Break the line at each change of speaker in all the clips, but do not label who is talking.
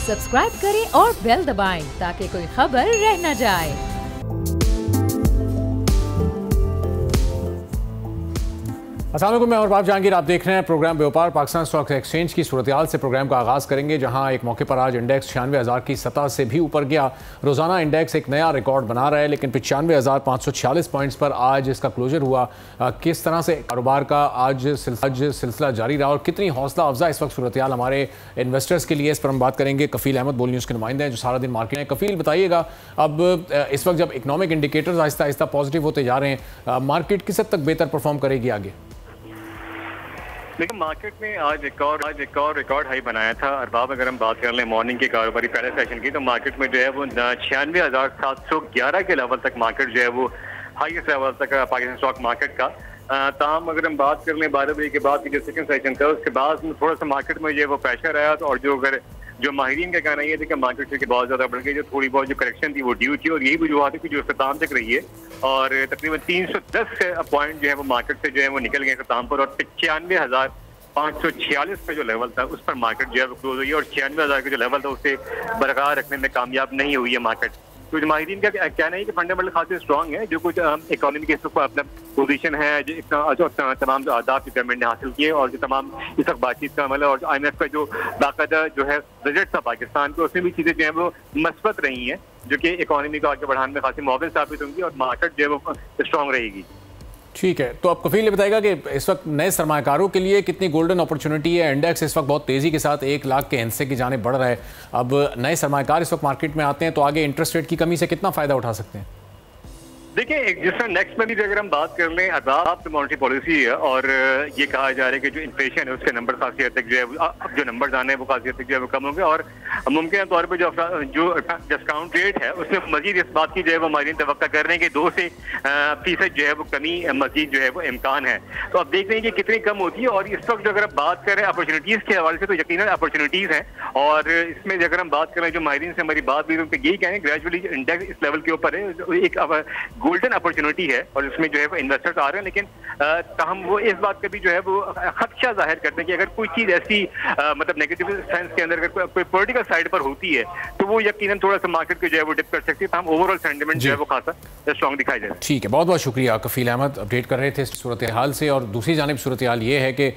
Subscribe करें और bell दबाएं ताकि कोई खबर रह न जाए।
अस्सलाम वालेकुम, मैं और जहांगीर, आप देख रहे हैं प्रोग्राम व्यापार। पाकिस्तान स्टॉक एक्सचेंज की सूरत-ए-हाल से प्रोग्राम का आगाज़ करेंगे, जहां एक मौके पर आज इंडेक्स 96,000 की सतह से भी ऊपर गया। रोज़ाना इंडेक्स एक नया रिकॉर्ड बना रहा है, लेकिन 95,546 पॉइंट्स पर आज इसका क्लोजर हुआ। किस तरह से कारोबार का आज सिलसिला जारी रहा और कितनी हौसला अफजा इस वक्त सूरत-ए-हाल हमारे इन्वेस्टर्स के लिए, इस पर हम बात करेंगे। कफील अहमद बोल न्यूज़ के नुमाइंदे हैं जो सारा दिन मार्केट में। कफील, बताइएगा, अब इस वक्त जब economic indicators Aahista Aahista positive होते जा रहे हैं, मार्केट किस हद तक बेहतर परफॉर्म करेगी आगे?
लेकिन मार्केट में आज एक और रिकॉर्ड हाई बनाया था। अरबाब, अगर हम बात कर लें मॉर्निंग के कारोबारी पहले सेशन की, तो मार्केट में जो है वो 96,711 के लेवल तक मार्केट जो है वो हाईएस्ट लेवल तक पाकिस्तान स्टॉक मार्केट का। ताहम अगर हम बात कर लें 12 बजे के बाद की जो सेकंड सेशन था, उसके बाद थोड़ा सा मार्केट में जो है वो प्रेशर आया। तो और जो माहिरीन का कहना ये था कि मार्केट से बहुत ज्यादा बढ़ गई, जो थोड़ी बहुत जो करेक्शन थी वो ड्यू थी, और यही वजूहत है कि जो इख्तिताम तक रही है। और तकरीबन 310 पॉइंट जो है वो मार्केट से जो है वो निकल गए इख्तिताम पर, और 95,546 का जो लेवल था उस पर मार्केट जो है वो क्लोज हुई है, और 96,000 का जो लेवल था उसे बरकरार रखने में कामयाब नहीं हुई है मार्केट। तो माहिरीन का कहना है कि फंडामेंटल खासे स्ट्रॉन्ग है। जो कुछ इकोनॉमी के अपना पोजीशन है, जो तमाम जो आदाब की गवर्नमेंट ने हासिल किए, और जो तमाम इस वक्त बातचीत का अमल है, और IMF का जो बाकायदा जो है बजट था पाकिस्तान को, उसमें भी चीजें जो है वो मस्बत रही हैं, जो कि इकोनॉमी को आगे बढ़ाने में खासी मुआविन साबित होंगी, और मार्केट जो है वो स्ट्रॉन्ग रहेगी।
ठीक है, तो अब कफील ये बताएगा कि इस वक्त नए सरमाकारों के लिए कितनी गोल्डन अपॉर्चुनिटी है? इंडेक्स इस वक्त बहुत तेज़ी के साथ 1 लाख के हिस्से की जाने बढ़ रहा है। अब नए सरमाकार इस वक्त मार्केट में आते हैं तो आगे इंटरेस्ट रेट की कमी से कितना फ़ायदा उठा सकते हैं?
देखिए, जिस तरह नेक्स्ट में भी अगर हम बात कर लें, अदाब तो मॉनेटरी पॉलिसी है, और ये कहा जा रहा है कि जो इन्फ्लेशन है उसके नंबर खासी हद तक जो है अब जो नंबर आने हैं वो खासी हद तक जो है वो कम होंगे, और मुमकिन तौर पर जो डिस्काउंट रेट है उसमें मजीद इस बात की जो है वो हमारी तवक्का कर रहे हैं कि 2% जो है वो कमी मजीद जो है वो इम्कान है। तो अब देख रहे हैं कि कितनी कम होती है। और इस वक्त जो अगर आप बात करें अपॉर्चुनिटीज के हवाले से, तो यकीनन अपॉर्चुनिटीज हैं, और इसमें अगर हम बात करें जो माहिरीन से हमारी बात हुई तो यही कहें ग्रेजुअली इंडेक्स इस लेवल के ऊपर है, एक गोल्डन अपॉर्चुनिटी है, और इसमें जो है वो इन्वेस्टर्स आ रहे हैं। लेकिन हम वो इस बात का भी जो है वो खदशा जाहिर करते हैं कि अगर कोई चीज ऐसी मतलब नेगेटिव सेंस के अंदर अगर कोई पॉलिटिकल साइड पर होती है तो वो यकीनन थोड़ा सा मार्केट को जो है वो डिप कर सकती है। तो हम ओवरऑल सेंटिमेंट जो है वो खासा स्ट्रॉन्ग दिखाई दे रहा है।
ठीक है, बहुत बहुत शुक्रिया। कफील अहमद अपडेट कर रहे थे सूरत हाल से। और दूसरी जानिब सूरत हाल ये है कि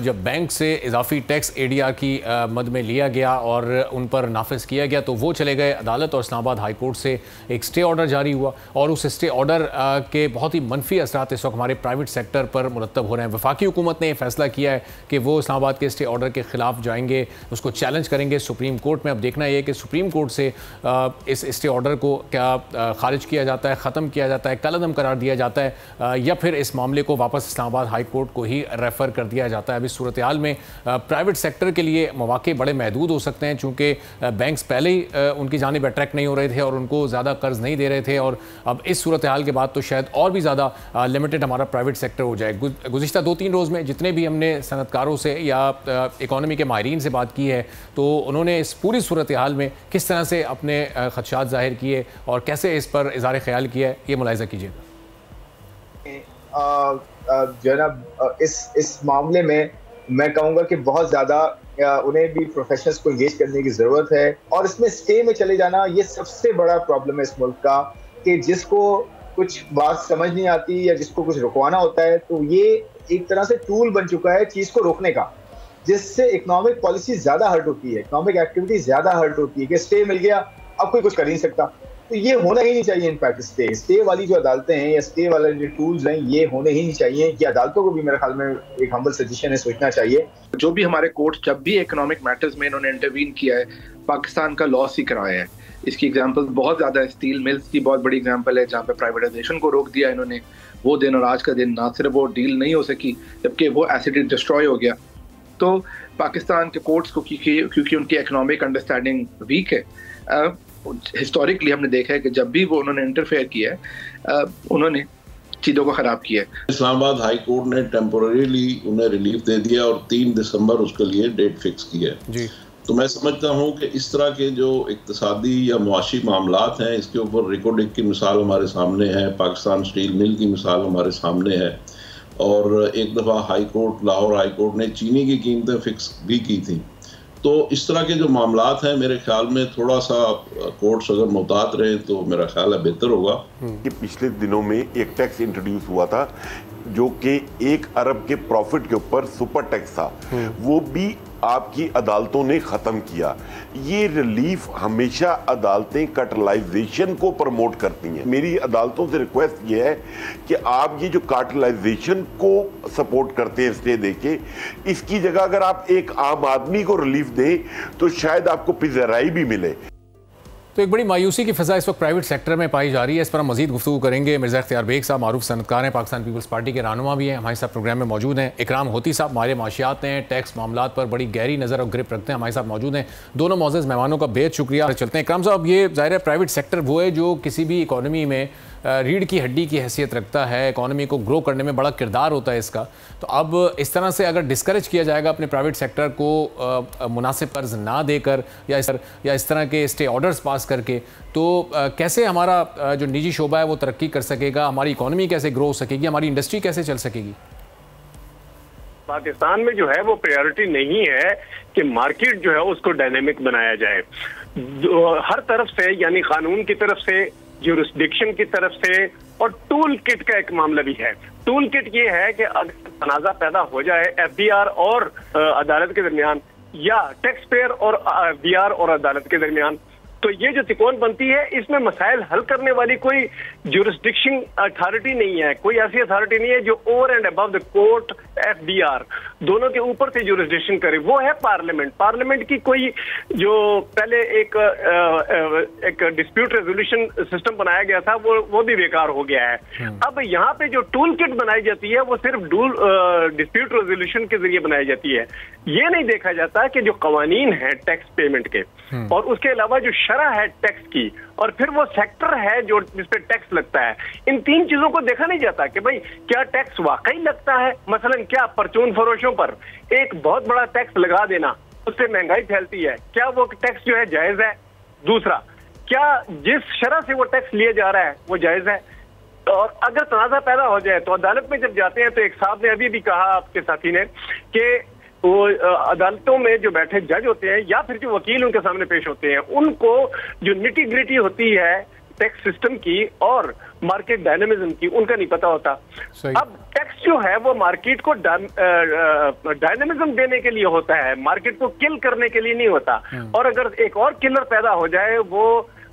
जब बैंक से इजाफी टैक्स ADR की मद में लिया गया और उन पर नाफिज किया गया, तो वो चले गए अदालत, और इस्लामाबाद हाई कोर्ट से एक स्टे ऑर्डर जारी हुआ, और उस स्टे ऑर्डर के बहुत ही मनफी असरात इस वक्त हमारे प्राइवेट सेक्टर पर मुरतब हो रहे हैं। वफाकी हुकूमत ने यह फैसला किया है कि वो इस्लामाबाद के स्टे ऑर्डर के खिलाफ जाएंगे, उसको चैलेंज करेंगे सुप्रीम कोर्ट में। अब देखना यह है कि सुप्रीम कोर्ट से इस स्टे ऑर्डर को क्या खारिज किया जाता है, ख़त्म किया जाता है, कलअदम करार दिया जाता है, या फिर इस मामले को वापस इस्लामाबाद हाई कोर्ट को ही रेफ़र कर दिया जाता है। अभी सूरत हाल में प्राइवेट सेक्टर के लिए मौके बड़े महदूद हो सकते हैं, चूँकि बैंक्स पहले ही उनकी जानिब अट्रैक्ट नहीं हो रहे थे और उनको ज़्यादा कर्ज नहीं दे रहे थे, और अब इस सूरत हाल के बाद तो शायद और भी ज़्यादा लिमिटेड हमारा प्राइवेट सेक्टर हो जाए। गुज़िश्ता 2-3 रोज़ में जितने भी हमने सनतकारों से या इकोनॉमी के माहिरीन से बात की है, तो उन्होंने इस पूरी सूरत हाल में किस तरह से अपने खदशात ज़ाहिर किए और कैसे इस पर इज़हार ख्याल किया है, ये मुलाहिज़ा कीजिए।
जनाब, इस मामले में मैं कहूँगा कि बहुत ज़्यादा उन्हें भी प्रोफेशनल्स को इंगेज करने की ज़रूरत है, और इसमें स्टे में चले जाना ये सबसे बड़ा प्रॉब्लम है इस मुल्क का, कि जिसको कुछ बात समझ नहीं आती या जिसको कुछ रुकवाना होता है, तो ये एक तरह से टूल बन चुका है चीज़ को रोकने का, जिससे इकोनॉमिक पॉलिसी ज़्यादा हर्ट होती है, इकोनॉमिक एक्टिविटी ज़्यादा हर्ट होती है कि स्टे मिल गया, अब कोई कुछ कर नहीं सकता। तो ये होना ही नहीं चाहिए। इनफैक्ट स्टे वाली जो अदालतें हैं या स्टे वाले जो टूल्स हैं, ये होने ही नहीं चाहिए। कि अदालतों को भी मेरे ख्याल में एक हम्बल सजेशन है, सोचना चाहिए।
जो भी हमारे कोर्ट जब भी इकोनॉमिक मैटर्स में इन्होंने इंटरवीन किया है, पाकिस्तान का लॉस ही कराया है। इसकी एग्जांपल बहुत ज़्यादा है। स्टील मिल्स की बहुत बड़ी एग्जांपल है, जहाँ पे प्राइवेटाइजेशन को रोक दिया इन्होंने। वो दिन और आज का दिन ना सिर्फ वो डील नहीं हो सकी, जबकि वो एसिड डिस्ट्रॉय हो गया। तो पाकिस्तान के कोर्ट्स को क्योंकि उनकी इकोनॉमिक अंडरस्टैंडिंग वीक है, हिस्टोरिकली हमने देखा है कि जब भी वो उन्होंने इंटरफेयर किया है, उन्होंने चीज़ों को ख़राब किया है।
इस्लामाबाद हाई कोर्ट ने टेम्पोररीली उन्हें रिलीफ दे दिया और 3 दिसंबर उसके लिए डेट फिक्स की है जी। तो मैं समझता हूँ कि इस तरह के जो इक्तिसादी या मुआशी मामलात हैं, इसके ऊपर रिकोडिक की मिसाल हमारे सामने है, पाकिस्तान स्टील मिल की मिसाल हमारे सामने है, और एक दफ़ा high court, Lahore high court ने चीनी की कीमतें फिक्स भी की थी। तो इस तरह के जो मामलात हैं मेरे ख्याल में थोड़ा सा कोर्ट्स अगर मुहतात रहे तो मेरा ख्याल है बेहतर होगा।
कि पिछले दिनों में एक टैक्स इंट्रोड्यूस हुआ था जो कि 1 अरब के प्रॉफिट के ऊपर सुपर टैक्स था, वो भी आपकी अदालतों ने ख़त्म किया। ये रिलीफ हमेशा अदालतें कार्टेलाइजेशन को प्रमोट करती हैं। मेरी अदालतों से रिक्वेस्ट ये है कि आप ये जो कार्टेलाइजेशन को सपोर्ट करते हैं स्टे देके, इसकी जगह अगर आप एक आम आदमी को रिलीफ दें तो शायद आपको पिज़राई भी मिले।
तो एक बड़ी मायूसी की फिजा इस वक्त प्राइवेट सेक्टर में पाई जा रही है। इस पर हम मजीद गुफ्तगू करेंगे। मिर्ज़ा इख्तियार बेग साहब मारूफ सनतकार हैं, पाकिस्तान पीपल्स पार्टी के रहनुमा भी हैं, हमारे साथ प्रोग्राम में मौजूद हैं। इकराम होती साहब माहिर माशियात हैं, टैक्स मामलात पर बड़ी गहरी नज़र और ग्रिप रखते हैं, हमारे साथ मौजूद हैं। दोनों मौजूद मेहमानों का बेहद शुक्रिया। चलते हैं इकराम साहब, ये ज़ाहिर है प्राइवेट सेक्टर वो है जो किसी भी इकॉनमी में रीढ़ की हड्डी की हैसियत रखता है, इकॉनमी को ग्रो करने में बड़ा किरदार होता है इसका। तो अब इस तरह से अगर डिस्करेज किया जाएगा अपने प्राइवेट सेक्टर को मुनासिब कर्ज ना देकर या इस तरह के स्टे ऑर्डर्स पास करके, तो कैसे हमारा जो निजी शोबा है वो तरक्की कर सकेगा, हमारी इकॉनमी कैसे ग्रो हो सकेगी, हमारी इंडस्ट्री कैसे चल सकेगी?
पाकिस्तान में जो है वो प्रायोरिटी नहीं है कि मार्केट जो है उसको डायनेमिक बनाया जाए। हर तरफ से, यानी कानून की तरफ से, ज्यूरिसडिक्शन की तरफ से, और टूल किट का एक मामला भी है। टूल किट ये है कि अगर तनाजा पैदा हो जाए एफबीआर और अदालत के दरमियान, या टैक्स पेयर और बीआर और अदालत के दरमियान, तो ये जो तिकोन बनती है इसमें मसाइल हल करने वाली कोई ज्यूरिसडिक्शन अथॉरिटी नहीं है, कोई ऐसी अथॉरिटी नहीं है जो over and above the court FBR दोनों के ऊपर से ज्यूरिसडिक्शन करे। वो है पार्लियामेंट। पार्लियामेंट की कोई जो पहले एक डिस्प्यूट रेजोल्यूशन सिस्टम बनाया गया था वो भी बेकार हो गया है। अब यहाँ पे जो टूल किट बनाई जाती है वो सिर्फ डिस्प्यूट रेजोल्यूशन के जरिए बनाई जाती है। ये नहीं देखा जाता कि जो कवानीन है टैक्स पेमेंट के और उसके अलावा जो शरह है टैक्स की, और फिर वो सेक्टर है जो जिस पे टैक्स लगता है, इन तीन चीजों को देखा नहीं जाता कि भाई क्या टैक्स वाकई लगता है। मसलन क्या परचून फरोशों पर एक बहुत बड़ा टैक्स लगा देना, उससे महंगाई फैलती है, क्या वो टैक्स जो है जायज है? दूसरा, क्या जिस शरह से वो टैक्स लिया जा रहा है वो जायज है? और अगर तनाजा पैदा हो जाए तो अदालत में जब जाते हैं तो एक साहब ने अभी भी कहा, आपके साथी ने, कि वो अदालतों में जो बैठे जज होते हैं या फिर जो वकील उनके सामने पेश होते हैं, उनको जो निटी ग्रिटी होती है टैक्स सिस्टम की और मार्केट डायनेमिज्म की, उनका नहीं पता होता। अब टैक्स जो है वो मार्केट को डायनेमिज्म देने के लिए होता है, मार्केट को किल करने के लिए नहीं होता। और अगर एक और किलर पैदा हो जाए वो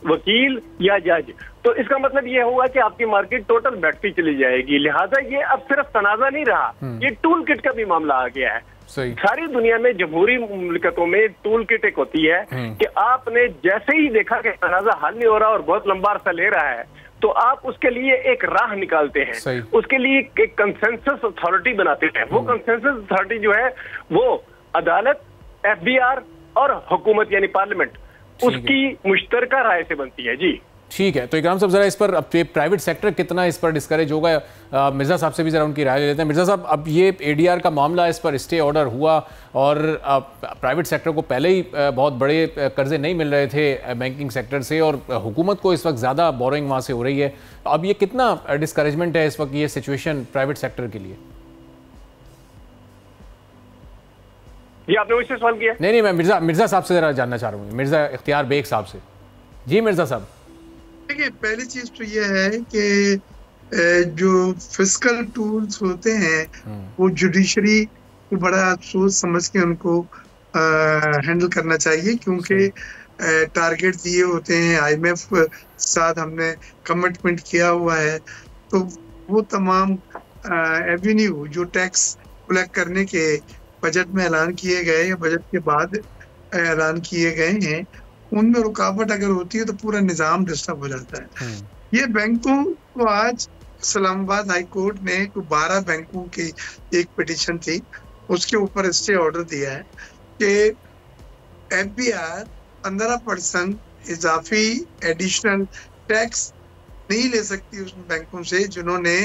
वकील या जज, तो इसका मतलब ये होगा कि आपकी मार्केट टोटल बैठती चली जाएगी। लिहाजा ये अब सिर्फ तनाजा नहीं रहा, ये टूल किट का भी मामला आ गया है। सारी दुनिया में जमहूरी मुल्कतों में टूल किट एक होती है कि आपने जैसे ही देखा कि तनाजा हल नहीं हो रहा और बहुत लंबा अरसा ले रहा है, तो आप उसके लिए एक राह निकालते हैं, उसके लिए एक कंसेंसस अथॉरिटी बनाते हैं। वो कंसेंसस अथॉरिटी जो है वो अदालत, एफबीआर और हुकूमत यानी पार्लियामेंट, उसकी मुश्तरका राय से बनती है। जी
ठीक है, तो इकराम साहब जरा इस पर, अब प्राइवेट सेक्टर कितना इस पर डिस्करेज होगा, मिर्ज़ा साहब से भी जरा उनकी राय ले लेते हैं। मिर्ज़ा साहब, अब ये एडीआर का मामला, इस पर स्टे ऑर्डर हुआ और प्राइवेट सेक्टर को पहले ही बहुत बड़े कर्जे नहीं मिल रहे थे बैंकिंग सेक्टर से, और हुकूमत को इस वक्त ज़्यादा बोरोइंग वहाँ से हो रही है। अब ये कितना डिस्करेजमेंट है इस वक्त ये सिचुएशन प्राइवेट सेक्टर के लिए?
जी आपने मुझसे सवाल किया?
नहीं, मैं मिर्ज़ा साहब से जरा जानना चाह रहा हूँ, मिर्ज़ा इख्तियार बेग साहब से। जी मिर्ज़ा साहब।
देखिए, पहली चीज तो ये है कि जो फिस्कल टूल्स होते हैं वो जुडिशरी को बड़ा सोच समझ के उनको हैंडल करना चाहिए, क्योंकि टारगेट दिए होते हैं, आईएमएफ साथ हमने कमिटमेंट किया हुआ है, तो वो तमाम एवेन्यू जो टैक्स कलेक्ट करने के बजट में ऐलान किए गए या बजट के बाद ऐलान किए गए हैं, उनमें रुकावट अगर होती है तो पूरा निजाम डिस्टर्ब हो जाता है। ये बैंकों को आज इस्लामाबाद हाई कोर्ट ने 12 बैंकों की एक पिटीशन थी, उसके ऊपर स्टे ऑर्डर दिया है कि एफबीआर 15% इजाफी एडिशनल टैक्स नहीं ले सकती उन बैंकों से जिन्होंने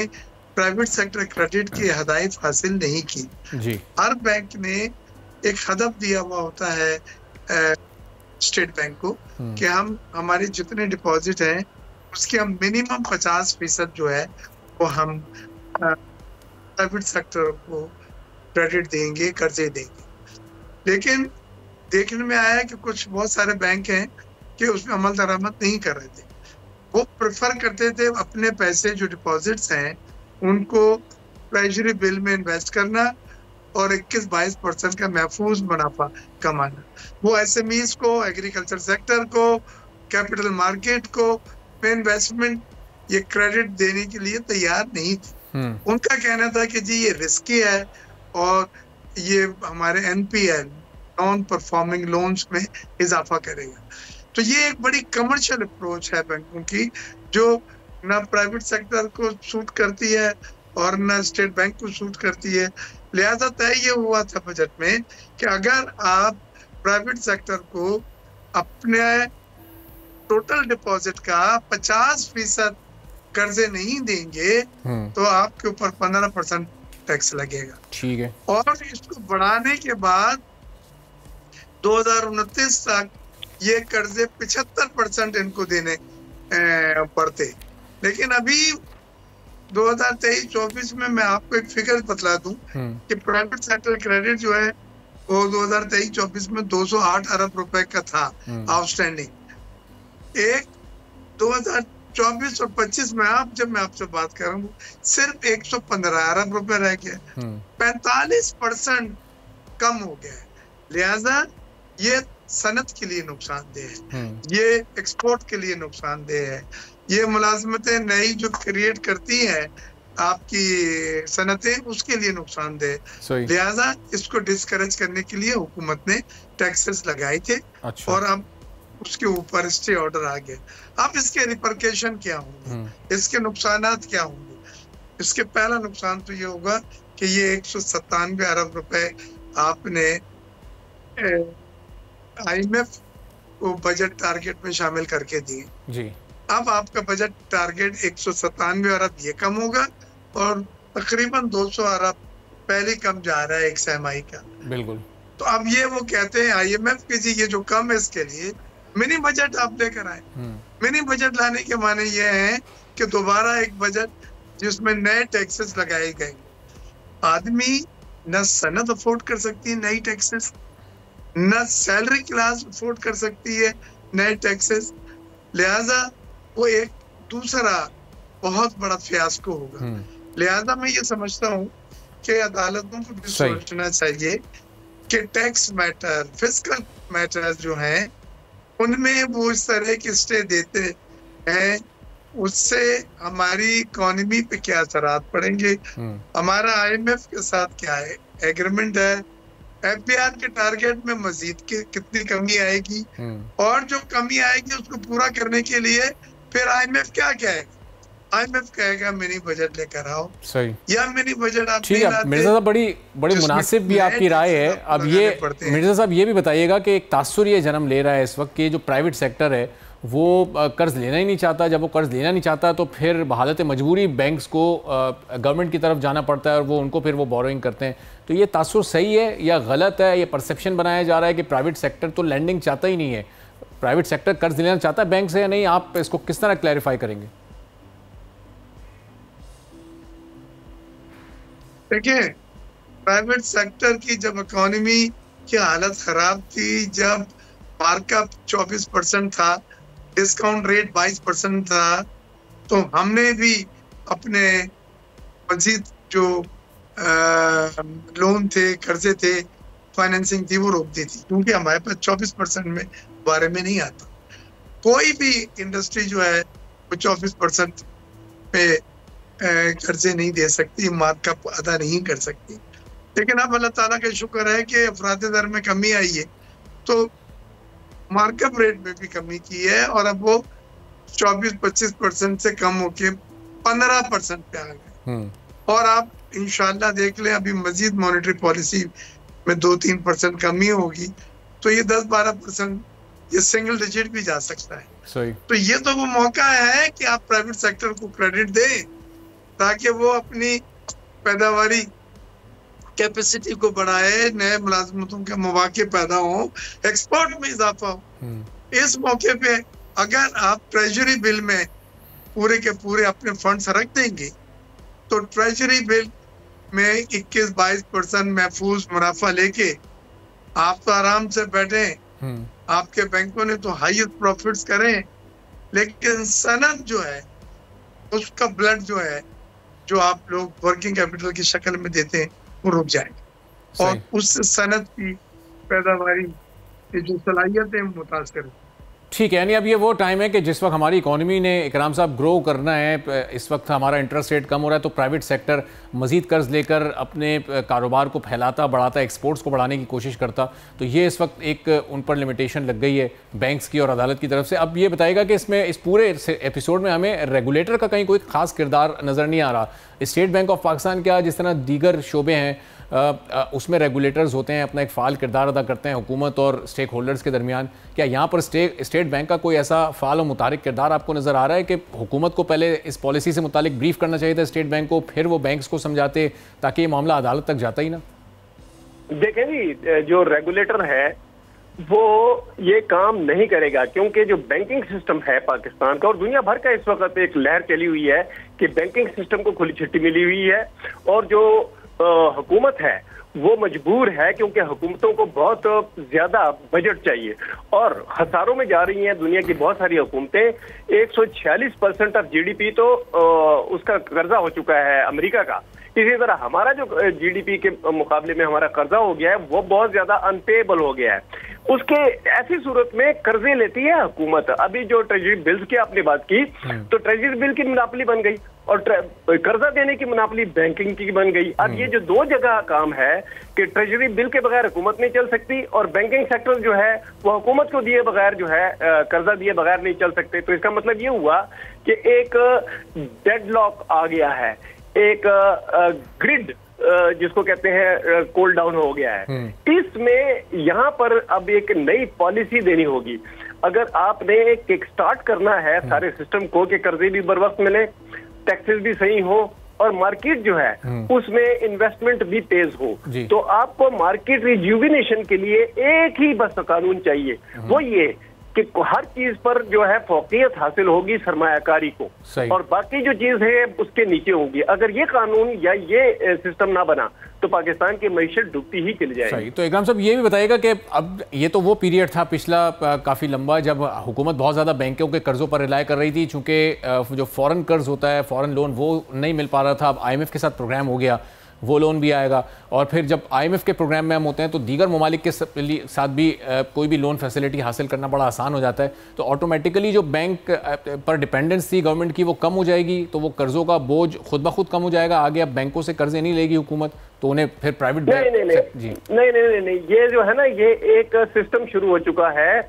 प्राइवेट सेक्टर क्रेडिट की हदायत हासिल नहीं की जी। हर बैंक ने एक हदफ दिया हुआ होता है स्टेट बैंक को कि हम हमारे जितने डिपॉजिट हैं उसके हम मिनिमम 50% जो है वो हम प्राइवेट सेक्टर को क्रेडिट देंगे, कर्जे देंगे। लेकिन देखने में आया कि कुछ बहुत सारे बैंक हैं कि उसमें अमल दरामद नहीं कर रहे थे। वो प्रेफर करते थे अपने पैसे जो डिपॉजिट्स हैं उनको ट्रेजरी बिल में इन्वेस्ट करना और 21-22% का महफूज मुनाफा कमाना। वो एसएमईज को, एग्रीकल्चर सेक्टर को, कैपिटल मार्केट को इन्वेस्टमेंट, ये क्रेडिट देने के लिए तैयार नहीं थे। उनका कहना था कि जी ये रिस्की है और ये हमारे एनपीएल, नॉन परफॉर्मिंग लोन्स में इजाफा करेगा। तो ये एक बड़ी कमर्शियल अप्रोच है बैंकों की, जो ना प्राइवेट सेक्टर को सूट करती है और ना स्टेट बैंक को सूट करती है। लिहाजा तय ये हुआ था बजट में कि अगर आप प्राइवेट सेक्टर को अपने टोटल डिपॉजिट का 50% कर्जे नहीं देंगे तो आपके ऊपर 15% टैक्स लगेगा। ठीक है। और इसको बढ़ाने के बाद 2029 तक ये कर्जे 75% इनको देने पड़ते। लेकिन अभी 2023-24 में मैं आपको एक फिगर बतला दूं कि प्राइवेट सेक्टर क्रेडिट जो है वो 2023-24 में 208 अरब रुपए का था आउटस्टैंडिंग। एक 2024 और 25 में जब मैं आपसे बात कर रहा हूँ सिर्फ 115 अरब रुपए रह गया, 45% कम हो गया है। लिहाजा ये सनत के लिए नुकसानदेह है, ये एक्सपोर्ट के लिए नुकसानदेह है, ये मुलाजमतें नई जो क्रिएट करती है आपकी सनतें उसके लिए नुकसानदेह। लिहाजा इसको डिस्करेज करने के लिए हुकूमत ने टैक्सेस लगाए थे। अच्छा। और अब उसके ऊपर स्टे ऑर्डर आ गया। अब इसके रिपरकेशन क्या होंगे, इसके नुकसानात क्या होंगे? इसके पहला नुकसान तो ये होगा कि ये 197 अरब रुपए आपने IMF को बजट टारगेट में शामिल करके दिए जी। अब आपका बजट टारगेट 197 अरब ये कम होगा और तकरीबन 200 अरब पहले कम जा रहा है एक सहमाई का। बिल्कुल। तो अब ये वो कहते हैं IMF के जी ये जो कम है इसके लिए मिनी बजट आप लेकर आए। मिनी बजट लाने के माने ये है कि दोबारा एक बजट जिसमें नए टैक्सेस लगाए गए। आदमी न सनद अफोर्ड कर सकती है नई टैक्सेस, न सैलरी क्लास अफोर्ड कर सकती है नए टैक्सेस। लिहाजा वो एक दूसरा बहुत बड़ा फियास्को होगा। लिहाजा मैं ये समझता हूँ कि अदालतों को भी सोचना चाहिए कि टैक्स मैटर, फिस्कल मैटर्स जो हैं उनमें वो इस तरह की स्टे देते हैं, उससे हमारी इकोनॉमी पे क्या असरात पड़ेंगे, हमारा IMF के साथ क्या है एग्रीमेंट है, FBR के टारगेट में मजीद कितनी कमी आएगी, और जो कमी आएगी उसको पूरा करने के लिए फिर IMF क्या कहेगा? IMF कहेगा मिनी बजट लेकर आओ। सही। या मिनी बजट आप
ठीक है। मिर्जा साहब बड़ी मुनासिब भी आपकी राय है। अब ये मिर्जा साहब ये भी बताइएगा कि एक तासुर ये जन्म ले रहा है इस वक्त कि जो प्राइवेट सेक्टर है वो कर्ज लेना ही नहीं चाहता। जब वो कर्ज लेना नहीं चाहता तो फिर बहालत मजबूरी बैंक्स को गवर्नमेंट की तरफ जाना पड़ता है और वो उनको फिर वो बोरोइंग करते हैं। तो ये तासुर सही है या गलत है? ये परसेप्शन बनाया जा रहा है कि प्राइवेट सेक्टर तो लैंडिंग चाहता ही नहीं है, प्राइवेट सेक्टर कर्ज लेना चाहता है बैंक से या नहीं? आप इसको किस तरह क्लैरिफाई करेंगे?
देखिए, प्राइवेट सेक्टर की जब इकोनॉमी की हालत खराब थी, जब मार्कअप 24% था, डिस्काउंट रेट 22% था, तो हमने भी अपने मजीद जो लोन थे, कर्जे थे, फाइनेंसिंग थी वो रोक दी थी, क्योंकि हमारे पास 24% में बारे में नहीं आता। कोई भी इंडस्ट्री जो है वो 24% पे कर्जे नहीं दे सकती, मार्कअप अदा नहीं कर सकती। लेकिन अब अल्लाह ताला का शुक्र है कि अफराद दर में कमी आई है, तो मार्कअप रेट में भी कमी की है और अब वो 24-25% से कम होके 15% पे आ गए। और आप इंशाल्लाह देख लें अभी मजीद मॉनेटरी पॉलिसी में 2-3% कमी होगी तो ये 10-12% ये सिंगल डिजिट भी जा सकता है। सही। तो ये तो वो मौका है कि आप प्राइवेट सेक्टर को क्रेडिट दें ताकि वो अपनी पैदावारी कैपेसिटी को बढ़ाए, नए मुलाजमतों के मौके पैदा हो, एक्सपोर्ट में इजाफा हो। इस मौके पे अगर आप ट्रेजरी बिल में पूरे के पूरे अपने फंड्स रख देंगे तो ट्रेजरी बिल में 21-22% महफूज मुनाफा लेके आप तो आराम से बैठे, आपके बैंकों ने तो हाईएस्ट प्रॉफिट्स करें, लेकिन सनद जो है उसका ब्लड जो है जो आप लोग वर्किंग कैपिटल की शक्ल में देते हैं वो रुक जाएगा और उस सनद की पैदावारी की जो सलाहियत है मुतासर है।
ठीक है, यानी अब ये वो टाइम है कि जिस वक्त हमारी इकोनॉमी ने इकराम साहब ग्रो करना है, इस वक्त हमारा इंटरेस्ट रेट कम हो रहा है, तो प्राइवेट सेक्टर मजीद कर्ज लेकर अपने कारोबार को फैलाता बढ़ाता, एक्सपोर्ट्स को बढ़ाने की कोशिश करता। तो ये इस वक्त एक उन पर लिमिटेशन लग गई है बैंक्स की और अदालत की तरफ से। अब ये बताएगा कि इसमें इस पूरे एपिसोड में हमें रेगुलेटर का कहीं कोई खास किरदार नज़र नहीं आ रहा। स्टेट बैंक ऑफ पाकिस्तान क्या जिस तरह दीगर शोबे हैं उसमें रेगुलेटर्स होते हैं, अपना एक फ़ाल किरदार अदा करते हैं हुकूमत और स्टेक होल्डर्स के दरमियान, क्या यहाँ पर स्टेट बैंक का कोई ऐसा फ़ाल और मुतारिक किरदार आपको नज़र आ रहा है कि हुकूमत को पहले इस पॉलिसी से मुतालिक ब्रीफ करना चाहिए था स्टेट बैंक को, फिर वो बैंक्स को समझाते ताकि ये मामला अदालत तक जाता ही ना?
देखें जी, जो रेगुलेटर है वो ये काम नहीं करेगा, क्योंकि जो बैंकिंग सिस्टम है पाकिस्तान का और दुनिया भर का इस वक्त एक लहर चली हुई है कि बैंकिंग सिस्टम को खुली छुट्टी मिली हुई है और जो हुकूमत है वो मजबूर है, क्योंकि हुकूमतों को बहुत ज्यादा बजट चाहिए और खसारों में जा रही हैं दुनिया की बहुत सारी हुकूमतें। 146% ऑफ जीडीपी तो उसका कर्जा हो चुका है अमेरिका का। इसी तरह हमारा जो जीडीपी के मुकाबले में हमारा कर्जा हो गया है वो बहुत ज्यादा अनपेएबल हो गया है। उसके ऐसी सूरत में कर्जे लेती है हुकूमत। अभी जो ट्रेजरी बिल्स की आपने बात की तो ट्रेजरी बिल की मुनाफली बन गई और कर्जा देने की मुनाफली बैंकिंग की बन गई। अब ये जो दो जगह काम है कि ट्रेजरी बिल के बगैर हुकूमत नहीं चल सकती और बैंकिंग सेक्टर जो है वो हुकूमत को दिए बगैर जो है कर्जा दिए बगैर नहीं चल सकते। तो इसका मतलब ये हुआ कि एक डेडलॉक आ गया है, एक ग्रिड जिसको कहते हैं कोल डाउन हो गया है। इसमें यहाँ पर अब एक नई पॉलिसी देनी होगी। अगर आपने एक किक स्टार्ट करना है सारे सिस्टम को कि कर्जे भी बर वक्त मिले, टैक्सेस भी सही हो और मार्केट जो है उसमें इन्वेस्टमेंट भी तेज हो, तो आपको मार्केट रिज्यूविनेशन के लिए एक ही बस कानून चाहिए, वो ये कि हर चीज पर जो है फौकियत हासिल होगी सरमायाकारी को और बाकी जो चीज है उसके नीचे होगी। अगर ये कानून या ये सिस्टम ना बना तो पाकिस्तान की मईशत डूबती ही चली जाएगी।
सही। तो इकराम साहब ये भी बताइएगा कि अब ये तो वो पीरियड था पिछला काफ़ी लंबा जब हुकूमत बहुत ज़्यादा बैंकों के कर्ज़ों पर रिलाय कर रही थी, चूँकि जो फ़ॉरेन कर्ज होता है, फ़ॉरेन लोन, वो नहीं मिल पा रहा था। अब IMF के साथ प्रोग्राम हो गया, वो लोन भी आएगा और फिर जब IMF के प्रोग्राम में हम होते हैं तो दीगर ममालिक के साथ भी कोई भी लोन फैसिलिटी हासिल करना बड़ा आसान हो जाता है। तो ऑटोमेटिकली जो बैंक पर डिपेंडेंस थी गवर्नमेंट की वो कम हो जाएगी, तो वो कर्ज़ों का बोझ खुद ब खुद कम हो जाएगा। आगे अब बैंकों से कर्जे नहीं लेगी हुकूमत, तो उन्हें फिर प्राइवेट
नहीं, ये जो है ना, ये एक सिस्टम शुरू हो चुका है।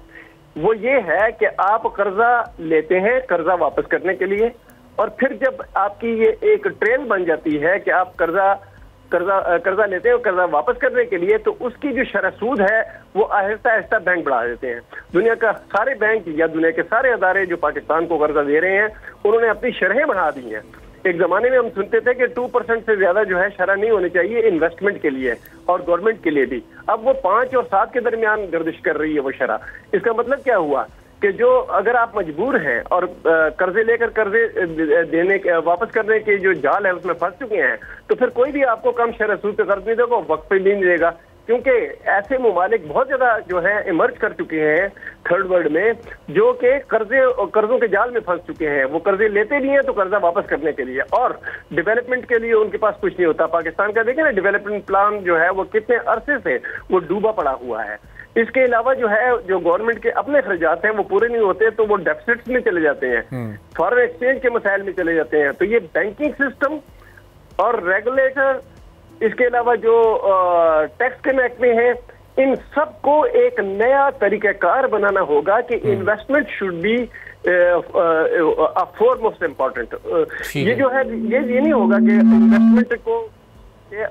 वो ये है कि आप कर्जा लेते हैं कर्जा वापस करने के लिए और फिर जब आपकी ये एक ट्रेल बन जाती है कि आप कर्जा लेते हैं और कर्जा वापस करने के लिए, तो उसकी जो शरह सूद है वो आहिस्ता आहिस्ता बैंक बढ़ा देते हैं। दुनिया का सारे बैंक या दुनिया के सारे अदारे जो पाकिस्तान को कर्जा दे रहे हैं उन्होंने अपनी शरहें बढ़ा दी हैं। एक जमाने में हम सुनते थे कि 2% से ज्यादा जो है शरह नहीं होनी चाहिए इन्वेस्टमेंट के लिए और गवर्नमेंट के लिए भी। अब वो 5 और 7 के दरमियान गर्दिश कर रही है वो शरह। इसका मतलब क्या हुआ कि जो अगर आप मजबूर हैं और कर्जे लेकर कर्जे देने वापस करने के जो जाल है उसमें फंस चुके हैं, तो फिर कोई भी आपको कम शरह सूद पे कर्ज नहीं देगा, वक्त पे भी नहीं देगा। क्योंकि ऐसे ममालिक बहुत ज्यादा जो है इमर्ज कर चुके हैं थर्ड वर्ल्ड में, जो कि कर्जों के जाल में फंस चुके हैं। वो कर्जे लेते भी हैं तो कर्जा वापस करने के लिए और डेवलपमेंट के लिए उनके पास कुछ नहीं होता। पाकिस्तान का देखें ना, डेवलपमेंट प्लान जो है वो कितने अरसे से वो डूबा पड़ा हुआ है। इसके अलावा जो है जो गवर्नमेंट के अपने खर्चात हैं वो पूरे नहीं होते तो वो डेफिसिट्स में चले जाते हैं, फॉरेन एक्सचेंज के मसाइल में चले जाते हैं। तो ये बैंकिंग सिस्टम और रेगुलेटर, इसके अलावा जो टैक्स के महकमे हैं, इन सबको एक नया तरीकाकार बनाना होगा कि investment should be for most important. ये जो है ये नहीं होगा कि इन्वेस्टमेंट को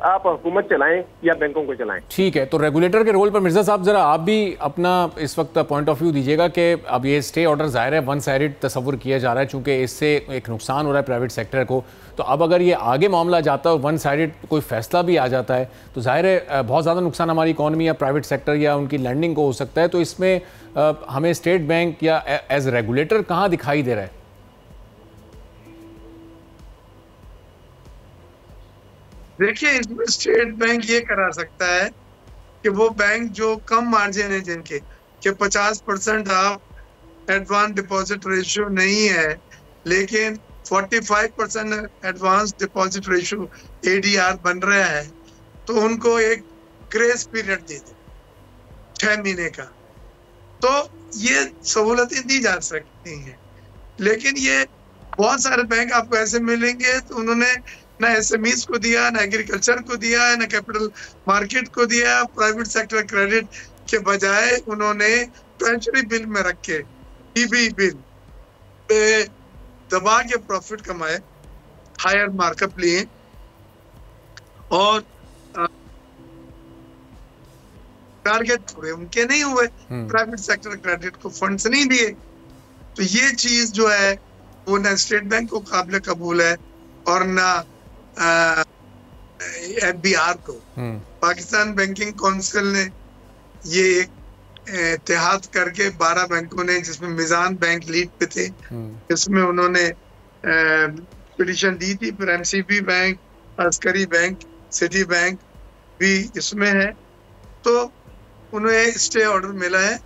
आप हुकूमत चलाएं या बैंकों को चलाएं।
ठीक है, तो रेगुलेटर के रोल पर मिर्जा साहब जरा आप भी अपना इस वक्त पॉइंट ऑफ व्यू दीजिएगा कि अब ये स्टे ऑर्डर ज़ाहिर है वन साइडेड तस्वुर किया जा रहा है, चूंकि इससे एक नुकसान हो रहा है प्राइवेट सेक्टर को। तो अब अगर ये आगे मामला जाता है और वन साइडेड कोई फैसला भी आ जाता है तो जाहिर है बहुत ज़्यादा नुकसान हमारी इकॉनमी या प्राइवेट सेक्टर या उनकी लैंडिंग को हो सकता है। तो इसमें हमें स्टेट बैंक या एज रेगुलेटर कहाँ दिखाई दे रहा है?
देखिए, इसमें स्टेट बैंक ये करा सकता है कि वो बैंक जो कम मार्जिन है जिनके कि 50% आप एडवांस डिपॉजिट रेशियो नहीं है, लेकिन 45% एडवांस डिपॉजिट रेशियो ADR बन रहा है, तो उनको एक ग्रेस पीरियड दे दो 6 महीने का। तो ये सहूलतें दी जा सकती हैं, लेकिन ये बहुत सारे बैंक आपको ऐसे मिलेंगे तो उन्होंने ना SMEs को दिया, ना एग्रीकल्चर को दिया, ना कैपिटल मार्केट को दिया। प्राइवेट सेक्टर क्रेडिट के बजाय उन्होंने ट्रेजरी बिल में रख के TB बिल पे दबा के प्रॉफिट कमाए, हायर मार्कअप लिए और टारगेट पूरे उनके नहीं हुए, प्राइवेट सेक्टर क्रेडिट को फंड्स नहीं दिए। तो ये चीज जो है वो ना स्टेट बैंक को काबिल कबूल है और ना FBR को। पाकिस्तान बैंकिंग काउंसिल ने ये एक इत्तेहाद करके 12 बैंकों ने, जिसमें मिजान बैंक लीड पे थे, इसमें उन्होंने पिटीशन दी थी। फिर MCB bank, Askari bank, city bank भी इसमें है। तो उन्हें स्टे ऑर्डर मिला है,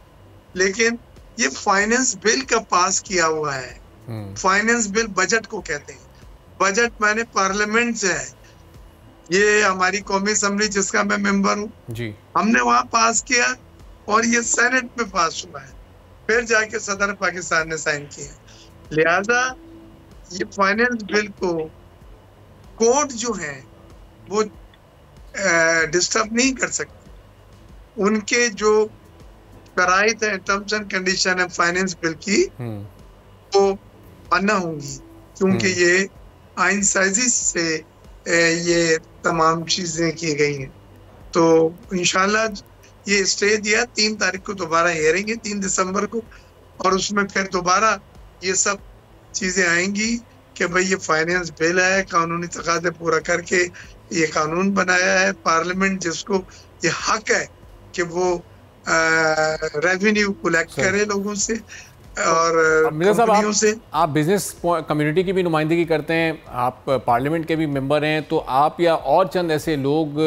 लेकिन ये फाइनेंस बिल का पास किया हुआ है। फाइनेंस बिल बजट को कहते हैं। बजट माने पार्लियामेंट से है। ये हमारी कौमी असेंबली जिसका मैं मेंबर हूँ जी, हमने वहां पास किया और ये सेनेट में पास हुआ है, फिर जाके सदर पाकिस्तान ने साइन किया। लिहाजा ये फाइनेंस बिल को कोर्ट जो है वो डिस्टर्ब नहीं कर सकते। उनके जो शराइत है, टर्म्स एंड कंडीशन है फाइनेंस बिल की, वो मानना होंगी, क्योंकि ये आइन साजी से ये तमाम चीजें की गई हैं। तो इंशाल्लाह ये स्टे दिया, 3 तारीख को दोबारा हियरिंग है, 3 दिसंबर को, और उसमें फिर दोबारा ये सब चीजें आएंगी कि भाई ये फाइनेंस बिल है, कानूनी तकाज़े पूरा करके ये कानून बनाया है पार्लियामेंट, जिसको ये हक है कि वो रेवेन्यू कलेक्ट करे लोगों से और कंपनियों से।
आप बिजनेस कम्युनिटी की भी नुमाइंदगी करते हैं, आप पार्लियामेंट के भी मेंबर हैं, तो आप या और चंद ऐसे लोग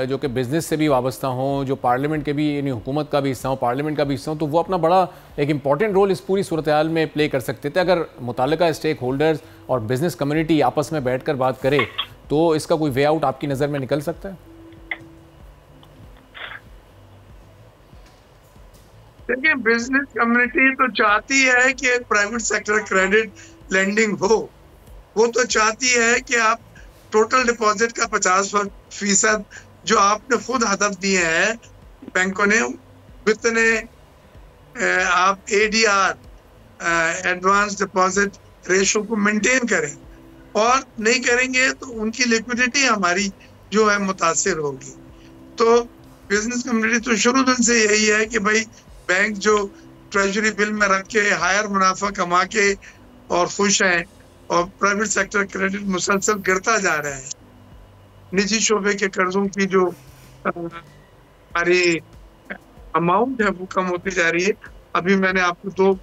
जो कि बिजनेस से भी वाबस्ता हों, जो पार्लियामेंट के भी यानी हुकूमत का भी हिस्सा हो, पार्लियामेंट का भी हिस्सा हो, तो वो अपना बड़ा एक इम्पॉर्टेंट रोल इस पूरी सूरत हाल में प्ले कर सकते थे। अगर मुताल्लिका स्टेक होल्डर्स और बिजनेस कम्युनिटी आपस में बैठ कर बात करे तो इसका कोई वे आउट आपकी नज़र में निकल सकता है?
देखिए, बिजनेस कम्युनिटी तो चाहती है कि प्राइवेट सेक्टर क्रेडिट लेंडिंग हो। वो तो चाहती है कि आप टोटल डिपॉजिट का 50% जो आपने खुद हदफ दिए हैं बैंकों ने, जितने आप ADR एडवांस डिपॉजिट रेशो को मेंटेन करें, और नहीं करेंगे तो उनकी लिक्विडिटी हमारी जो है मुतासिर होगी। तो बिजनेस कम्युनिटी तो शुरू दिन से यही है कि भाई बैंक जो ट्रेजरी बिल में रख के हायर मुनाफा कमा के और खुश हैं, और प्राइवेट सेक्टर क्रेडिट मुसलसल गिरता जा रहा है। निजी शोबे के कर्जों की जो हमारी अमाउंट है वो कम होती जा रही है। अभी मैंने आपको 2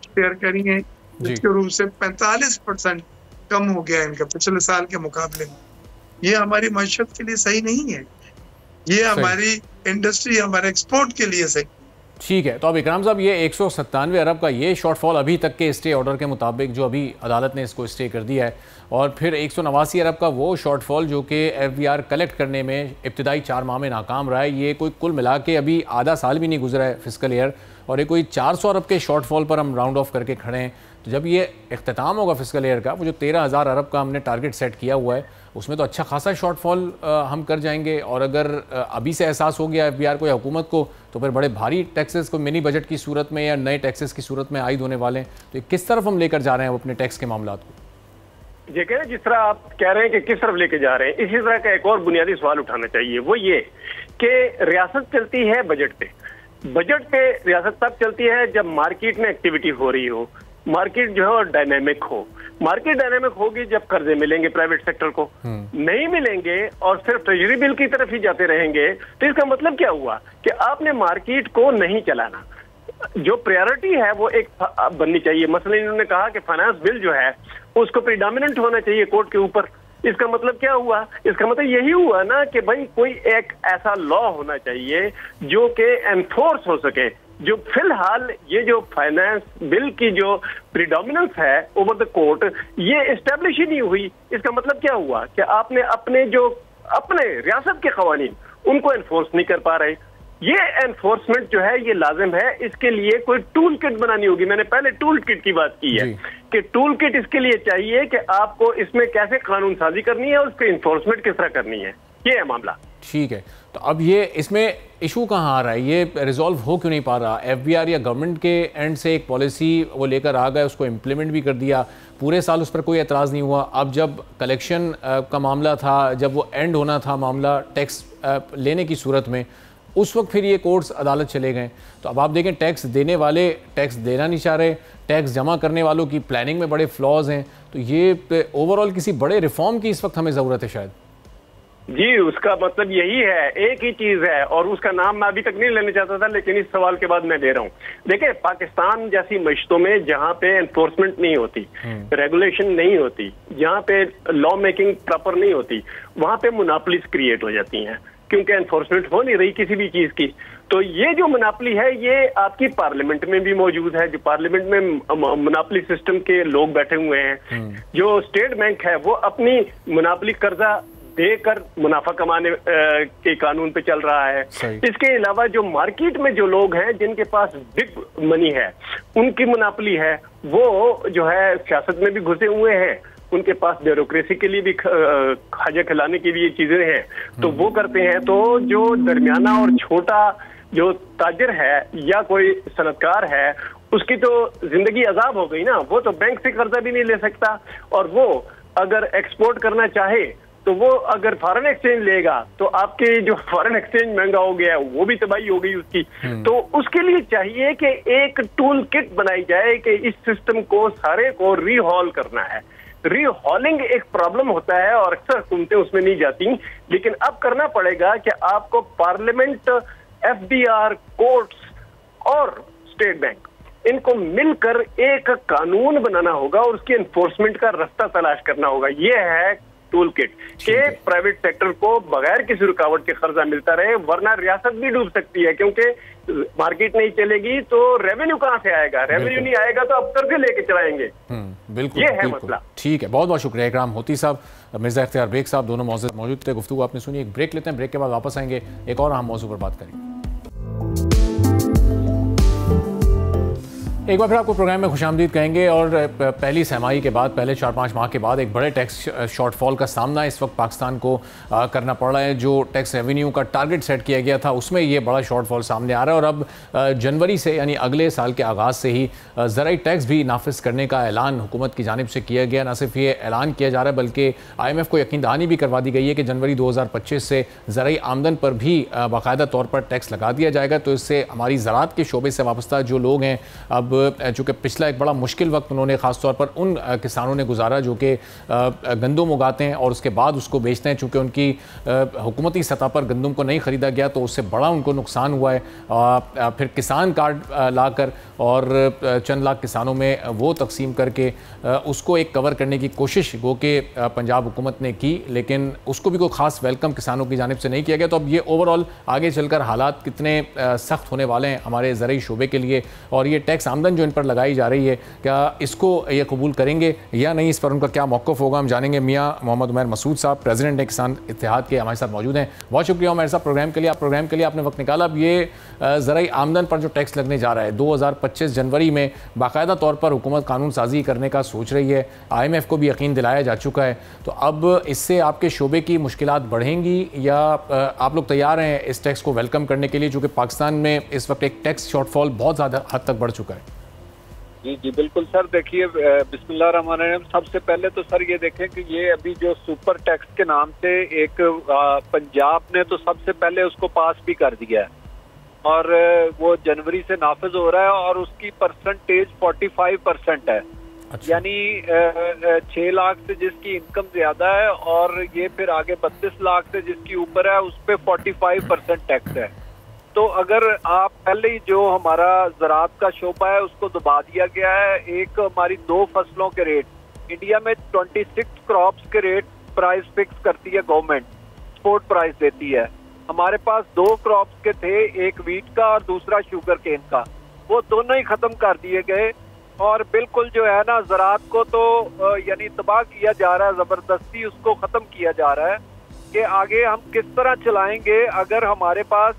शेयर करी हैं, जिसके रूप से 45% कम हो गया इनका पिछले साल के मुकाबले में। ये हमारी मैशत के लिए सही नहीं है, ये हमारी इंडस्ट्री, हमारे एक्सपोर्ट के लिए सही।
ठीक है, तो अब इकराम साहब, ये 197 अरब का ये शॉर्टफॉल अभी तक के स्टे ऑर्डर के मुताबिक जो अभी अदालत ने इसको स्टे कर दिया है, और फिर 189 अरब का वो शॉर्टफॉल जो कि FBR कलेक्ट करने में इब्तदाई 4 माह में नाकाम रहा है, ये कोई कुल मिला के अभी आधा साल भी नहीं गुजरा है फिस्कल ईयर, और ये कोई 400 अरब के शॉर्टफॉल पर हम राउंड ऑफ करके खड़े हैं। तो जब ये इख्तिताम होगा फिस्कल ईयर का, वो जो 13,000 अरब का हमने टारगेट सेट किया हुआ है, उसमें तो अच्छा खासा शॉर्टफॉल हम कर जाएंगे। और अगर अभी से एहसास हो गया FBR को या हुकूमत को, तो फिर बड़े भारी टैक्सेस को मिनी बजट की सूरत में या नए टैक्सेस की सूरत में आयद होने वाले हैं। तो किस तरफ हम लेकर जा रहे हैं अपने टैक्स के मामला को?
ये कह रहे हैं, जिस तरह आप कह रहे हैं कि किस तरफ लेके जा रहे हैं, इसी तरह का एक और बुनियादी सवाल उठाना चाहिए। वो ये कि रियासत चलती है बजट पे। बजट पे रियासत तब चलती है जब मार्केट में एक्टिविटी हो रही हो, मार्केट जो है डायनेमिक हो। मार्केट डायनेमिक होगी जब कर्जे मिलेंगे प्राइवेट सेक्टर को, नहीं मिलेंगे और सिर्फ ट्रेजरी बिल की तरफ ही जाते रहेंगे, तो इसका मतलब क्या हुआ कि आपने मार्केट को नहीं चलाना। जो प्रायोरिटी है वो एक बननी चाहिए। मसलन इन्होंने कहा कि फाइनेंस बिल जो है उसको प्रीडोमिनेंट होना चाहिए कोर्ट के ऊपर, इसका मतलब क्या हुआ? इसका मतलब यही हुआ ना कि भाई कोई एक ऐसा लॉ होना चाहिए जो कि एनफोर्स हो सके। जो फिलहाल ये जो फाइनेंस बिल की जो प्रीडोमिनेंस है ओवर द कोर्ट, ये एस्टेब्लिश ही नहीं हुई। इसका मतलब क्या हुआ कि आपने अपने रियासत के कवानीन उनको एनफोर्स नहीं कर पा रहे। ये एनफोर्समेंट जो है ये लाजिम है, इसके लिए कोई टूल किट बनानी होगी। मैंने पहले टूल किट की बात की है कि टूल किट इसके लिए चाहिए कि आपको इसमें कैसे कानून साजी करनी है और उसकी इन्फोर्समेंट किस तरह करनी है, ये है मामला।
ठीक है, तो अब ये इसमें इशू कहाँ आ रहा है, ये रिजॉल्व हो क्यों नहीं पा रहा? एफबीआर या गवर्नमेंट के एंड से एक पॉलिसी वो लेकर आ गए, उसको इम्प्लीमेंट भी कर दिया, पूरे साल उस पर कोई एतराज़ नहीं हुआ। अब जब कलेक्शन का मामला था, जब वो एंड होना था मामला टैक्स लेने की सूरत में, उस वक्त फिर ये कोर्ट्स अदालत चले गए। तो अब आप देखें टैक्स देने वाले टैक्स देना नहीं चाह रहे, टैक्स जमा करने वालों की प्लानिंग में बड़े फ्लॉज हैं। तो ये ओवरऑल किसी बड़े रिफॉर्म की इस वक्त हमें ज़रूरत है शायद।
जी, उसका मतलब यही है, एक ही चीज है, और उसका नाम मैं अभी तक नहीं लेना चाहता था, लेकिन इस सवाल के बाद मैं ले रहा हूँ। देखिए, पाकिस्तान जैसी मशतों में जहाँ पे एनफोर्समेंट नहीं होती, रेगुलेशन नहीं होती, जहाँ पे लॉ मेकिंग प्रॉपर नहीं होती, वहाँ पे मोनोपोलीज क्रिएट हो जाती हैं, क्योंकि एनफोर्समेंट हो नहीं रही किसी भी चीज की। तो ये जो मोनोपोली है ये आपकी पार्लियामेंट में भी मौजूद है। जो पार्लियामेंट में मोनोपोली सिस्टम के लोग बैठे हुए हैं, जो स्टेट बैंक है वो अपनी मोनोपोली कर्जा देकर मुनाफा कमाने के कानून पे चल रहा है। इसके अलावा जो मार्केट में जो लोग हैं जिनके पास बिग मनी है, उनकी मोनोपोली है, वो जो है सियासत में भी घुसे हुए हैं, उनके पास ब्यूरोक्रेसी के लिए भी खाजा खिलाने की भी ये चीजें हैं, तो वो करते हैं। तो जो दरमियाना और छोटा जो ताजिर है या कोई सनतकार है, उसकी तो जिंदगी अजाब हो गई ना। वो तो बैंक से कर्जा भी नहीं ले सकता, और वो अगर एक्सपोर्ट करना चाहे तो वो अगर फॉरेन एक्सचेंज लेगा तो आपके जो फॉरेन एक्सचेंज महंगा हो गया है वो भी तबाही हो गई उसकी। तो उसके लिए चाहिए कि एक टूल किट बनाई जाए कि इस सिस्टम को सारे को रीहॉल करना है। रीहॉलिंग एक प्रॉब्लम होता है और अक्सर हुकूमतें उसमें नहीं जाती, लेकिन अब करना पड़ेगा कि आपको पार्लियामेंट, एफबीआर, कोर्ट्स और स्टेट बैंक, इनको मिलकर एक कानून बनाना होगा और उसकी एनफोर्समेंट का रास्ता तलाश करना होगा। ये है टूल किट के प्राइवेट सेक्टर को बगैर किसी रुकावट के कर्जा मिलता रहे, वरना रियासत भी डूब सकती है, क्योंकि मार्केट नहीं चलेगी तो रेवेन्यू कहां से आएगा? रेवेन्यू नहीं आएगा तो अब कर्जे लेके चलाएंगे।
बिल्कुल,
ये है मसला।
ठीक है, बहुत बहुत शुक्रिया इकराम होती साहब, मिर्जा इख्तियार बेग साहब, दोनों मौजूद थे। गुफ्तगू आपने सुनी। एक ब्रेक लेते हैं, ब्रेक के बाद वापस आएंगे, एक और अहम मौजू पर बात करेंगे। एक बार फिर आपको प्रोग्राम में खुशामदीद कहेंगे। और पहली सहमाही के बाद, पहले 4-5 माह के बाद एक बड़े टैक्स शॉर्टफॉल का सामना इस वक्त पाकिस्तान को करना पड़ रहा है। जो टैक्स रेवेन्यू का टारगेट सेट किया गया था उसमें ये बड़ा शॉर्टफॉल सामने आ रहा है। और अब जनवरी से, यानी अगले साल के आगाज़ से ही ज़राई टैक्स भी नाफिज करने का ऐलान हुकूमत की जानिब से किया गया। न सिर्फ ये ऐलान किया जा रहा है बल्कि IMF को यकीन दहानी भी करवा दी गई है कि जनवरी 2025 से ज़राई आमदन पर भी बाकायदा तौर पर टैक्स लगा दिया जाएगा। तो इससे हमारी ज़राअत के शोबे से वाबस्ता जो लोग हैं, अब चूँकि पिछला एक बड़ा मुश्किल वक्त उन्होंने ख़ास तौर पर उन किसानों ने गुजारा जो कि गंदम उगाते हैं और उसके बाद उसको बेचते हैं। चूँकि उनकी हुकूमती सतह पर गंदम को नहीं ख़रीदा गया तो उससे बड़ा उनको नुकसान हुआ है। फिर किसान कार्ड लाकर और चंद लाख किसानों में वो तकसीम करके उसको एक कवर करने की कोशिश गो कि पंजाब हुकूमत ने की, लेकिन उसको भी कोई ख़ास वेलकम किसानों की जानिब से नहीं किया गया। तो अब ये ओवरऑल आगे चलकर हालात कितने सख्त होने वाले हैं हमारे ज़राई शोबे के लिए, और ये टैक्स आमदन जो इन पर लगाई जा रही है, क्या इसको ये कबूल करेंगे या नहीं, इस पर उनका क्या मौक़िफ़ होगा, हम जानेंगे। मियाँ मोहम्मद उमैर मसूद साहब, प्रेसिडेंट किसान इत्तेहाद के, हमारे साथ मौजूद हैं। बहुत शुक्रिया उमैर साहब प्रोग्राम के लिए, आप प्रोग्राम के लिए आपने वक्त निकाला। अब ये ज़राई आमदन पर जो टैक्स लगने जा रहा है 2025 जनवरी में, बाकायदा तौर पर हुकूमत कानून साजी करने का सोच रही है, IMF को भी यकीन दिलाया जा चुका है। तो अब इससे आपके शोबे की मुश्किलात बढ़ेंगी या आप लोग तैयार हैं इस टैक्स को वेलकम करने के लिए, चूँकि पाकिस्तान में इस वक्त एक टैक्स शॉर्टफॉल बहुत ज़्यादा हद तक बढ़ चुका है?
जी बिल्कुल सर, देखिए बिस्मिल्लाहिर्रहमानिर्रहीम, सबसे पहले तो सर ये देखें कि ये अभी जो सुपर टैक्स के नाम से एक पंजाब ने तो सबसे पहले उसको पास भी कर दिया है और वो जनवरी से नाफिज हो रहा है और उसकी परसेंटेज 45% है। अच्छा। यानी 6 लाख से जिसकी इनकम ज्यादा है और ये फिर आगे 32 लाख से जिसकी ऊपर है उस पर 45% टैक्स है। तो अगर आप पहले ही जो हमारा ज़राअत का शोबा है उसको दबा दिया गया है, एक हमारी 2 फसलों के रेट, इंडिया में 26 क्रॉप्स के रेट प्राइस फिक्स करती है गवर्नमेंट, एक्सपोर्ट प्राइस देती है। हमारे पास 2 क्रॉप्स के थे, एक वीट का और दूसरा शुगर केन का, वो दोनों ही खत्म कर दिए गए और बिल्कुल जो है ना ज़राअत को तो यानी तबाह किया जा रहा है, ज़बरदस्ती उसको ख़त्म किया जा रहा है कि आगे हम किस तरह चलाएंगे। अगर हमारे पास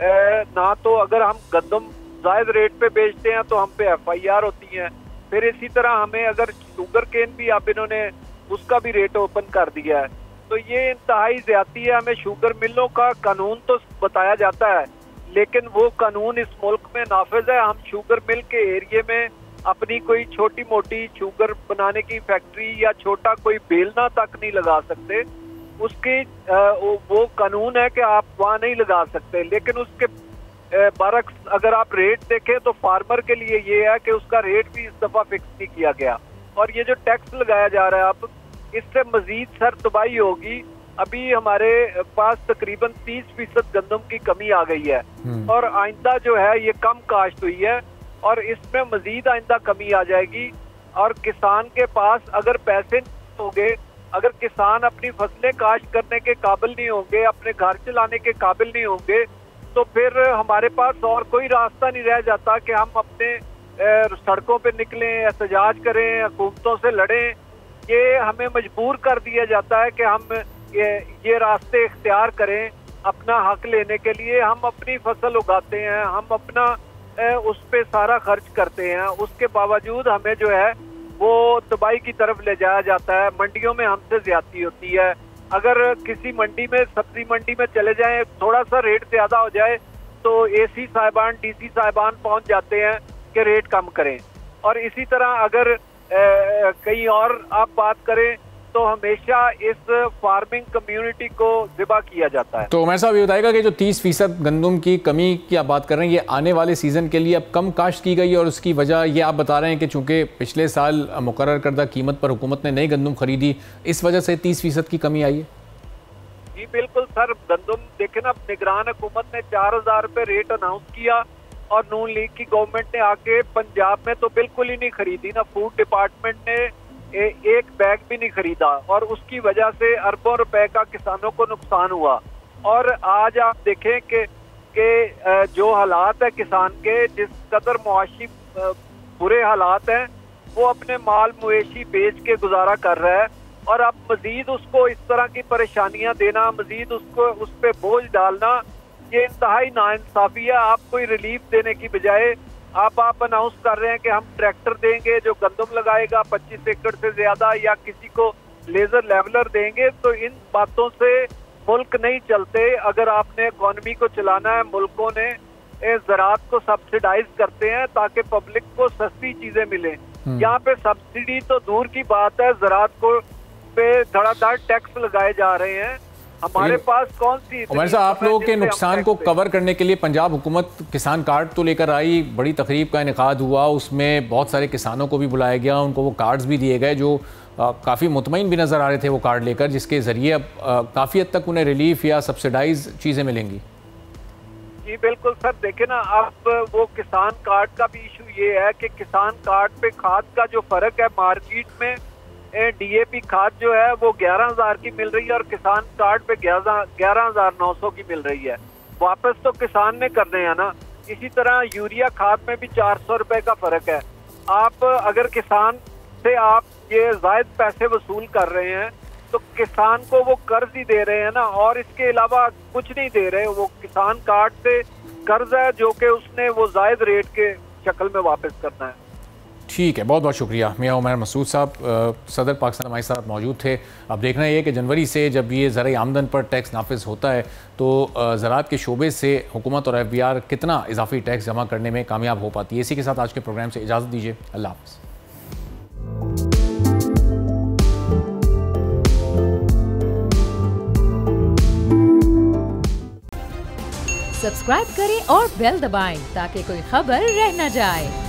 ना तो अगर हम गंदम जायद रेट पे बेचते हैं तो हम पे FIR होती हैं, फिर इसी तरह हमें अगर शुगर केन भी अब इन्होंने उसका भी रेट ओपन कर दिया है, तो ये इंतहाई ज्यादती है। हमें शुगर मिलों का कानून तो बताया जाता है, लेकिन वो कानून इस मुल्क में नाफिज है। हम शुगर मिल के एरिए में अपनी कोई छोटी मोटी शुगर बनाने की फैक्ट्री या छोटा कोई बेलना तक नहीं लगा सकते। उसकी वो कानून है कि आप वहाँ नहीं लगा सकते, लेकिन उसके बरक्स अगर आप रेट देखें तो फार्मर के लिए ये है कि उसका रेट भी इस दफा फिक्स नहीं किया गया। और ये जो टैक्स लगाया जा रहा है अब, इससे मजीद सर तबाही होगी। अभी हमारे पास तकरीबन 30% गंदम की कमी आ गई है और आइंदा जो है ये कम काश्त हुई है और इसमें मजीद आइंदा कमी आ जाएगी। और किसान के पास अगर पैसे नहीं होंगे, अगर किसान अपनी फसलें काश्त करने के काबिल नहीं होंगे, अपने घर चलाने के काबिल नहीं होंगे, तो फिर हमारे पास और कोई रास्ता नहीं रह जाता कि हम अपने सड़कों पे निकलें, एहतजाज करें, हुकूमतों से लड़ें। ये हमें मजबूर कर दिया जाता है कि हम ये रास्ते इख्तियार करें अपना हक लेने के लिए। हम अपनी फसल उगाते हैं, हम अपना उस पे सारा खर्च करते हैं, उसके बावजूद हमें जो है वो तबाही की तरफ ले जाया जाता है। मंडियों में हमसे ज्यादती होती है। अगर किसी मंडी में, सब्जी मंडी में चले जाएं, थोड़ा सा रेट ज्यादा हो जाए तो AC साहिबान, DC साहिबान पहुंच जाते हैं कि रेट कम करें। और इसी तरह अगर कहीं और आप बात करें तो हमेशा इस फार्मिंग कम्युनिटी को ज़िबा किया जाता है।
तो उमर साहब ये बताएगा कि जो 30% गंदम की कमी की आप बात कर रहे हैं, ये आने वाले सीज़न के लिए अब कम काश्त की गई और उसकी वजह ये आप बता रहे हैं कि चूँकि पिछले साल मुकर्रर करदा कीमत पर हुकूमत ने नई गंदम खरीदी, इस वजह से 30% की कमी आई है?
जी बिल्कुल सर, गंदम देखे ना, निगरान हुकूमत ने 4000 रुपये रेट अनाउंस किया और नून लीग की गवर्नमेंट ने आके पंजाब में तो बिल्कुल ही नहीं खरीदी ना। फूड डिपार्टमेंट ने एक बैग भी नहीं खरीदा और उसकी वजह से अरबों रुपए का किसानों को नुकसान हुआ। और आज आप देखें कि जो हालात है किसान के, जिस कदर मुआशी बुरे हालात हैं, वो अपने माल मवेशी बेच के गुजारा कर रहा है और अब मजीद उसको इस तरह की परेशानियां देना, मजीद उसको उस पर बोझ डालना, ये इंतहाई नाइंसाफी है। आप कोई रिलीफ देने की बजाय आप अनाउंस कर रहे हैं कि हम ट्रैक्टर देंगे जो गंदम लगाएगा 25 एकड़ से ज्यादा, या किसी को लेजर लेवलर देंगे। तो इन बातों से मुल्क नहीं चलते। अगर आपने इकॉनमी को चलाना है, मुल्कों ने ज़राअत को सब्सिडाइज करते हैं ताकि पब्लिक को सस्ती चीजें मिलें। यहाँ पे सब्सिडी तो दूर की बात है, ज़राअत को पे धड़ाधड़ टैक्स लगाए जा रहे हैं। हमारे पास कौन सी।
उमर साहब, आप लोगों के नुकसान को कवर करने के लिए पंजाब हुकूमत किसान कार्ड तो लेकर आई, बड़ी तकरीब का इनेकाद हुआ, उसमें बहुत सारे किसानों को भी बुलाया गया, उनको वो कार्ड्स भी दिए गए जो काफ़ी मुतमईन भी नज़र आ रहे थे वो कार्ड लेकर, जिसके ज़रिए अब काफ़ी हद तक उन्हें रिलीफ या सब्सिडाइज चीज़ें मिलेंगी।
जी बिल्कुल सर, देखे ना, अब वो किसान कार्ड का भी इशू ये है कि किसान कार्ड पे खाद का जो फ़र्क है, मार्केट में DAP खाद जो है वो 11,000 की मिल रही है और किसान कार्ड पे 11,900 की मिल रही है। वापस तो किसान ने करने हैं ना। इसी तरह यूरिया खाद में भी 400 रुपए का फर्क है। आप अगर किसान से आप ये जायद पैसे वसूल कर रहे हैं तो किसान को वो कर्ज ही दे रहे हैं ना, और इसके अलावा कुछ नहीं दे रहे। वो किसान कार्ड से कर्ज है जो कि उसने वो जायद रेट के शक्ल में वापस करना है।
ठीक है, बहुत बहुत शुक्रिया। मियां उमर मसूद साहब, सदर पाकिस्तान हमारे साथ मौजूद थे। अब देखना ये कि जनवरी से जब ये ज़राई आमदन पर टैक्स नाफिज होता है तो ज़राअत के शोबे से हुकूमत और FBR कितना इजाफी टैक्स जमा करने में कामयाब हो पाती है। इसी के साथ आज के प्रोग्राम से इजाज़त दीजिए। अल्लाह हाफ़िज़।
सब्सक्राइब करें और बेल दबाएं ताकि कोई खबर रह न जाए।